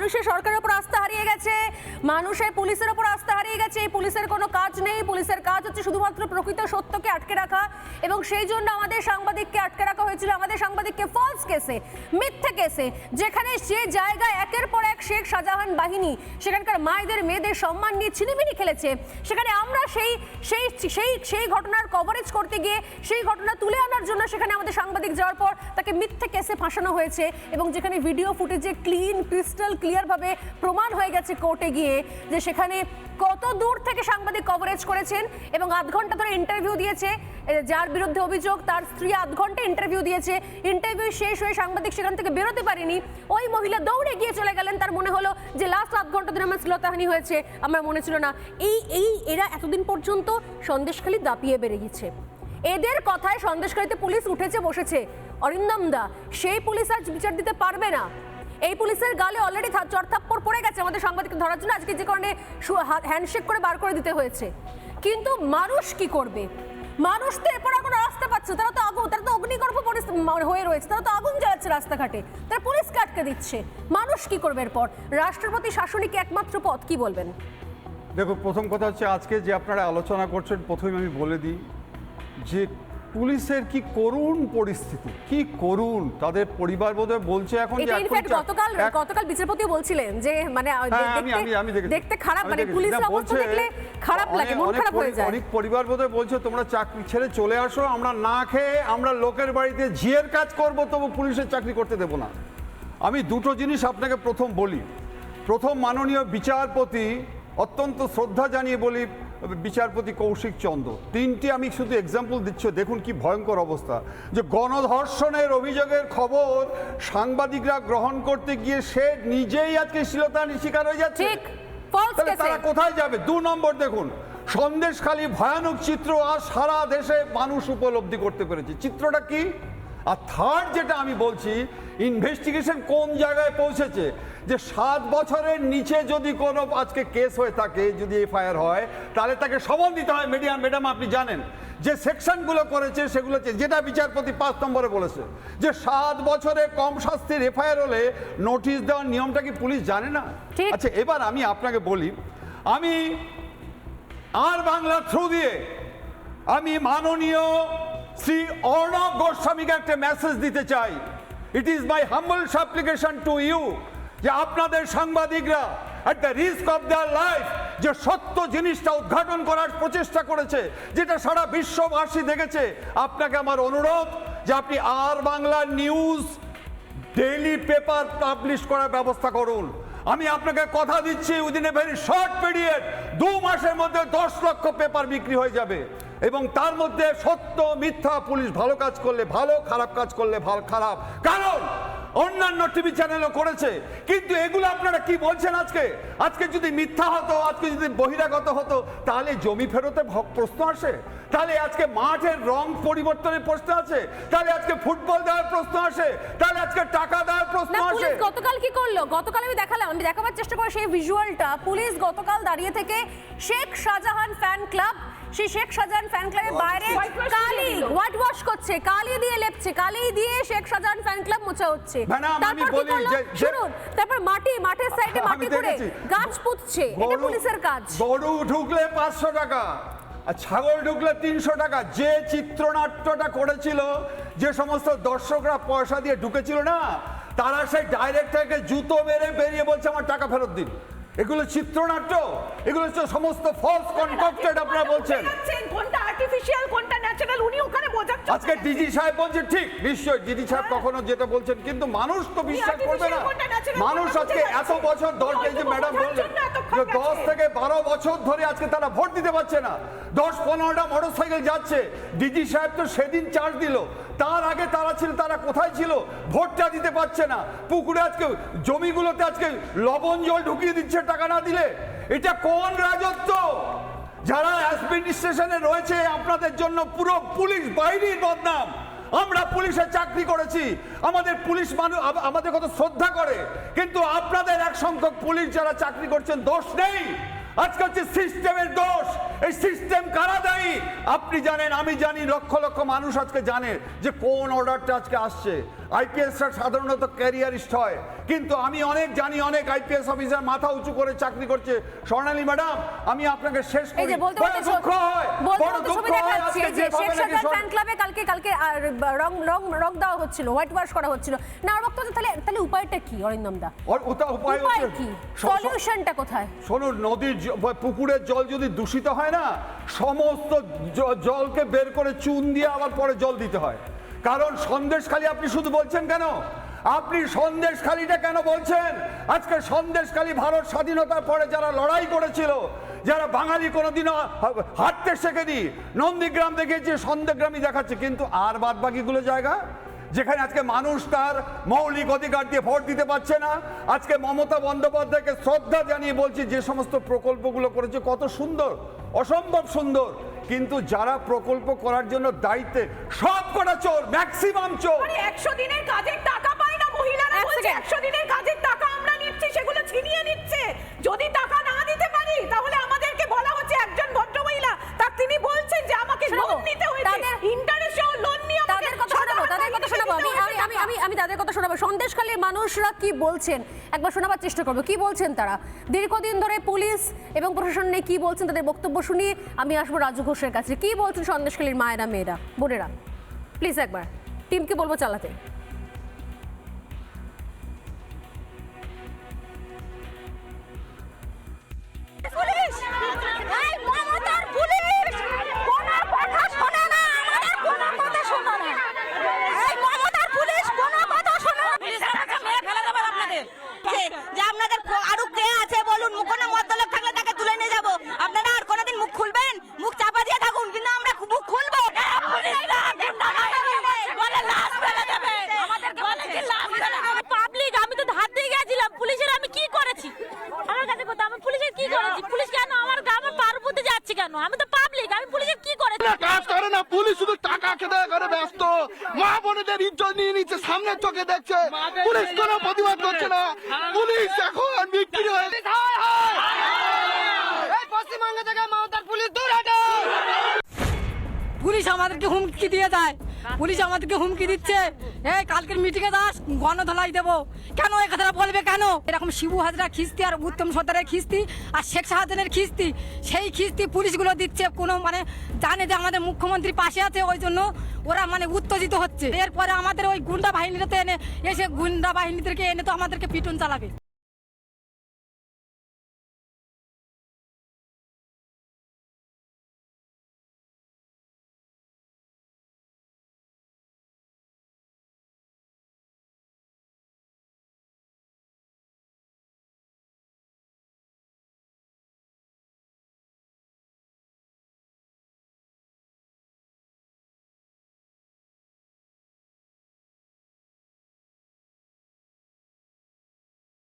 মানুষের সরকারের উপর আস্থা হারিয়ে গেছে, মানুষের পুলিশের উপর আস্থা হারিয়ে গেছে। এই পুলিশের কোনো কাজ নেই, পুলিশের কাজ হচ্ছে শুধুমাত্র প্রকৃত সত্যকে আটকে রাখা, এবং সেই জন্য আমাদের সাংবাদিককে আটকে রাখা হয়েছিল, আমাদের সাংবাদিককে ফলস কেসে, মিথ্যে কেসে, যেখানে সে জায়গায় একের পর এক শেখ শাহজাহান বাহিনী সেখানকার মায়েদের মেয়েদের সম্মান নিয়ে ছিনিমিনি খেলেছে। সেখানে আমরা সেই ঘটনার কভারেজ করতে গিয়ে সেই ঘটনা তুলে আনার জন্য সেখানে আমাদের সাংবাদিক যাওয়ার পর তাকে মিথ্যে কেসে ফাঁসানো হয়েছে, এবং যেখানে ভিডিও ফুটেজে ক্রিস্টাল ক্লিয়ার ভাবে প্রমাণ হয়ে গেছে কোর্টে গিয়ে যে সেখানে কত দূর থেকে সাংবাদিক কভারেজ করেছেন, এবং আধ ঘন্টা ধরে ইন্টারভিউ দিয়েছে যার বিরুদ্ধে অভিযোগ, তার স্ত্রী আধ ঘন্টা ইন্টারভিউ দিয়েছে। ইন্টারভিউ শেষ হয়ে সাংবাদিক সেখান থেকে বেরোতে পারেনি, ওই মহিলা দৌড়ে গিয়ে চলে গেলেন। তার মনে হলো যে লাস্ট আধ ঘন্টা ধরে আমার শ্লীলতাহানি হয়েছে, আমার মনে ছিল না। এরা এতদিন পর্যন্ত সন্দেশখালি দাপিয়ে বেড়ে গেছে, এদের কথায় সন্দেশখালিতে পুলিশ উঠেছে বসেছে। অরিন্দম দা, সেই পুলিশ আজ বিচার দিতে পারবে না। এই পুলিশের গালে অলরেডি চড়থাপ্পড় পড়ে গেছে আমাদের সাংবাদিককে ধরার জন্য, আজকে যে কারণে হ্যান্ডশেক করে বার করে দিতে হয়েছে। কিন্তু মানুষ কি করবে? মানুষ তো এরপর এখন রাস্তা পাচ্ছে, তারা তো অগ্নিগর্ভ হয়ে রয়েছে, তারা তো আগুন জ্বালাচ্ছে রাস্তাঘাটে, তারা পুলিশকে আটকে দিচ্ছে। মানুষ কি করবে এরপর? রাষ্ট্রপতি শাসনই কি একমাত্র পথ? কি বলবেন? দেখো, প্রথম কথা হচ্ছে আজকে যে আপনারা আলোচনা করছেন, প্রথমে আমি বলে দিই যে পুলিশের কি করুণ পরিস্থিতি, কি করুণ। তাদের পরিবার বোধহয় বলছে এখন যে গতকাল বিচারপতি বলছিলেন যে মানে দেখতে খারাপ, মানে পুলিশের অবস্থা দেখলে খারাপ লাগে, মন খারাপ হয়ে যায়। অনেক পরিবার বোধহয় বলছে তোমরা চাকরি ছেড়ে চলে আসো, আমরা না খেয়ে আমরা লোকের বাড়িতে ঝিয়ের কাজ করব, তবু পুলিশের চাকরি করতে দেব না। আমি দুটো জিনিস আপনাকে প্রথম বলি। প্রথম, মাননীয় বিচারপতি, অত্যন্ত শ্রদ্ধা জানিয়ে বলি, বিচারপতি কৌশিক চন্দ্র, তিনটি আমি শুধু এক্সাম্পল দিচ্ছি, দেখুন কি ভয়ঙ্কর অবস্থা। যে গণধর্ষণের অভিযোগের খবর সাংবাদিকরা গ্রহণ করতে গিয়ে সে নিজেই আজকে শ্লীলতাহানির শিকার হয়ে যাচ্ছে, তারা কোথায় যাবে? 2 নম্বর, দেখুন সন্দেশখালী ভয়ানক চিত্র আর সারা দেশে মানুষ উপলব্ধি করতে পেরেছে। চিত্রটা কি? আর থার্ড যেটা আমি বলছি, ইনভেস্টিগেশন কোন জায়গায় পৌঁছেছে, যে 7 বছরের নিচে যদি কোনো আজকে কেস হয়ে থাকে, যদি এফআইআর হয়, তাহলে তাকে সমন দিতে হয়। ম্যাডাম আপনি জানেন যে সেকশনগুলো করেছে সেগুলো, যেটা বিচারপতি 5 নম্বরে বলেছে যে 7 বছরে কম শাস্তির এফআইআর হলে নোটিশ দেওয়ার নিয়মটা কি পুলিশ জানে না? আচ্ছা, এবার আমি আপনাকে বলি, আমি আর বাংলা থ্রু দিয়ে আমি মাননীয় শ্রী অর্ণব গোস্বামীকে একটা মেসেজ দিতে চাই। It is my humble supplication to you, যে আপনাদের সাংবাদিকরা at the risk of their life যে সত্য জিনিসটা উদ্ঘাটন করার প্রচেষ্টা করেছে, যেটা সারা বিশ্ববাসী দেখেছে, আপনাকে আমার অনুরোধ যে আপনি আর Bangla news daily paper publish করার ব্যবস্থা করুন। আমি আপনাকে কথা দিচ্ছি, within a very short period 2 মাসের মধ্যে 10 লক্ষ পেপার বিক্রি হয়ে যাবে, এবং তার মধ্যে সত্য মিথ্যা, পুলিশ ভালো কাজ করলে ভালো, খারাপ কাজ করলে খারাপ। কারণ অন্যান্য টিভি চ্যানেলও করেছে। কিন্তু এগুলো আপনারা কি বলছেন? আজকে যদি মিথ্যা হতো, আজকে যদি বহিরাগত হতো, তাহলে জমি ফেরতের প্রশ্ন আসে, তাহলে আজকে মাঠের রং পরিবর্তনের প্রশ্ন আছে, তাহলে আজকে ফুটবল দেওয়ার প্রশ্ন আসে, তাহলে আজকে টাকা দেওয়ার প্রশ্ন আসে। গতকাল কি করলো? গতকাল আমি দেখাবার চেষ্টা করি সেই ভিজুয়ালটা। পুলিশ গতকাল দাঁড়িয়ে থেকে শেখ শাহজাহান ফ্যান ক্লাব, সেই শেখ শাহজাহান ফ্যান ক্লাবের বাইরে কালি হোয়াইট ওয়াশ করছে, কালি দিয়ে লেপছে, কালি দিয়ে শেখ শাহজাহান ফ্যান ক্লাব মোছা হচ্ছে। তারপর মাঠের সাইডে মাটি করে গাছ পুঁতছে, এটা পুলিশের কাজ। গরু ঢুকলে 500 টাকা, আর ছাগল ঢুকলে 300 টাকা। যে চিত্রনাট্যটা করেছিল, যে সমস্ত দর্শকরা পয়সা দিয়ে ঢুকেছিল না, তারা সেই ডাইরেক্টরকে জুতো মেরে বেরিয়ে বলছে আমার টাকা ফেরত দিন। এগুলো চিত্রনাট্য, এগুলো হচ্ছে সমস্ত ফলস কনকক্টেড। আপনারা বলছেন কোনটা আর্টিফিশিয়াল কোনটা ন্যাচারাল, উনি ওখানে বোঝাচ্ছেন। আজকে ডিজি সাহেব বলছে ঠিক, নিশ্চয়ই ডিজি সাহেব কখনো যেটা বলছেন, কিন্তু মানুষ তো বিশ্বাস করবে না। মানুষ আজকে এত বছর ম্যাডাম বললেন যে 10 থেকে 12 বছর ধরে আজকে তারা ভোট দিতে পারছে না। 10-15টা মোটরসাইকেল যাচ্ছে, ডিজি সাহেব তো সেদিন চার্জ দিল, তার আগে তারা কোথায় ছিল? ভোটটা দিতে পারছে না। পুকুরে আজকে জমিগুলোতে আজকে লবণ জল ঢুকিয়ে দিচ্ছে টাকা না দিলে। এটা কোন রাজত্ব? যারা অ্যাডমিনিস্ট্রেশনে রয়েছে, আপনাদের জন্য পুরো পুলিশ বাহিনীর বদনাম। আমরা পুলিশে চাকরি করেছি, আমাদের পুলিশ মানুষ আমাদের কত শ্রদ্ধা করে, কিন্তু আপনাদের এক সংখ্যক পুলিশ যারা চাকরি করছেন, দোষ নেই। আজকে হচ্ছে সিস্টেমের দোষ। এই সিস্টেম কারা দায়ী? আপনি জানেন, আমি জানি, লক্ষ লক্ষ মানুষ আজকে জানে যে কোন অর্ডারটা আজকে আসছে। আইপিএসরা সাধারণত ক্যারিয়ারিস্ট হয়, কিন্তু আমি অনেক জানি অনেক আইপিএস অফিসার মাথা উঁচু করে চাকরি করছে। স্বর্ণালী ম্যাডাম, আমি আপনাকে শেষ এই করি, যে বলতে বড় বলতে দুঃখ হয়, বড় দুঃখ ছবি হয় দেখাচ্ছি আজকে যে যেভাবে শেখ নাকি সাজাদ ফ্যান ক্লাবে কালকে রং দেওয়া হচ্ছিল, হোয়াইট ওয়াশ করা হচ্ছিল না। আর বক্তব্য তাহলে উপায়টা কি অরিন্দম দা? উপায় উপায় হচ্ছে কি, সলিউশনটা কোথায়? শোনো, নদীর পুকুরের জল যদি দূষিত হয় না, সমস্ত জলকে বের করে চুন দিয়ে আবার পরে জল দিতে হয়। কারণ সন্দেশখালী আপনি শুধু বলছেন কেন? আপনি সন্দেশখালীটা কেন বলছেন? আজকে সন্দেশখালী ভারত স্বাধীনতার পরে যারা লড়াই করেছিল, যারা বাঙালি কোনোদিনও হাঁটতে শেখেনি, নন্দীগ্রাম দেখিয়েছে, সন্দেশগ্রামই দেখাচ্ছে, কিন্তু আর বাদ বাকিগুলো জায়গা যেখানে আজকে মানুষ তার মৌলিক অধিকার দিয়ে ভোট দিতে পারছে না। আজকে মমতা বন্দ্যোপাধ্যায়কে শ্রদ্ধা জানিয়ে বলছি, যে সমস্ত প্রকল্পগুলো করেছে কত সুন্দর, অসম্ভব সুন্দর, কিন্তু যারা প্রকল্প করার জন্য দায়িত্বে সব কটা চোর, ম্যাক্সিমাম চোর। 100 দিনের কাজের টাকা পায় না মহিলারা, এক বলছে সেকেন্ড। 100 দিনের কাজের টাকা আমরা নিচ্ছি, সেগুলো ছিনিয়ে নিচ্ছে। যদি টাকা না দিতে পারি তাহলে আমাদেরকে বলা হচ্ছে, একজন ভদ্রমহিলা তা তিনি বলছেন যে আমাকে লোন নিতে হয়েছে, ইন্টারেস্ট সহ লোন নিয়ে আমাকে তাদের কথা শোনাবো, তাদের কথা শোনাবো। আমি তাদের কথা শোনাবো। সন্দেশখালীর মানুষরা কি বলছেন একবার শোনাবার চেষ্টা করবো। কি বলছেন তারা? দীর্ঘদিন ধরে পুলিশ এবং প্রশাসন নিয়ে কি বলছেন, তাদের বক্তব্য শুনিয়ে আমি আসবো রাজু ঘোষের কাছে। কি বলছেন সন্দেশখালীর মায়েরা, মেয়েরা, বোনেরা? প্লিজ একবার টিমকে বলবো চালাতে। পুলিশ, এই মমতার পুলিশ কোনো কথা শোনে না, আমাদের কোনো কথা শোনে না। এই মমতার পুলিশ কোনো কথা শোনে না। পুলিশ আমাকে মেরে ফেলে দেবে আপনাদের। যে আপনাদের আরো কে আছে বলুন, কোনো মদ্যলোক থাকলে তাকে তুলে নিয়ে যাবো। আপনারা আর কোনোদিন মুখ খুলবেন? মুখ চাপা দিয়ে থাকুন, কিন্তু আমরা মুখ খুলবো। পুলিশ না, গুন্ডা না, বলে লাশ ফেলে দেবে। আমাদেরকে বলে কি লাশ ফেলে দেবে। পাবলিক, আমি তো ধার দিয়ে গেছিলাম, পুলিশের আমি কি করেছি? আমার কাছে কথা, আমি পুলিশের কি করেছি? পুলিশ কেন আমার গ্রামের পার উপর দিয়ে যাচ্ছে কেন? আমি তো পাবলিক, আমি পুলিশের কি করেছি? কাজ করে না, পুলিশ শুধু টাকা খেতে করে ব্যস্ত। মা বোনেদের ইজ্জত নিয়ে নিচ্ছে, সামনের চোখে দেখছে, পুলিশ কোনো প্রতিবাদ করছে না। পুলিশ এখন বিক্রি হয়ে পশ্চিমবঙ্গ থেকে মমতার পুলিশ দূর হটো। পুলিশ আমাদেরকে হুমকি দিয়ে দেয়, পুলিশ আমাদেরকে হুমকি দিচ্ছে, এই কালকের মিটিংয়ে দাস গণধলাই দেবো। কেন এই কথাটা বলবে কেন? এরকম শিবু হাজরা খিস্তি আর উত্তম সর্দারের খিস্তি আর শেখ শাহজাহানের খিস্তি, সেই খিস্তি পুলিশগুলো দিচ্ছে। কোনো মানে জানে যে আমাদের মুখ্যমন্ত্রী পাশে আছে, ওই জন্য ওরা মানে উত্তেজিত হচ্ছে। এরপরে আমাদের ওই গুন্ডা বাহিনীতে এনে গুন্ডা বাহিনীদেরকে এনে তো আমাদেরকে পিটুন চালাবে।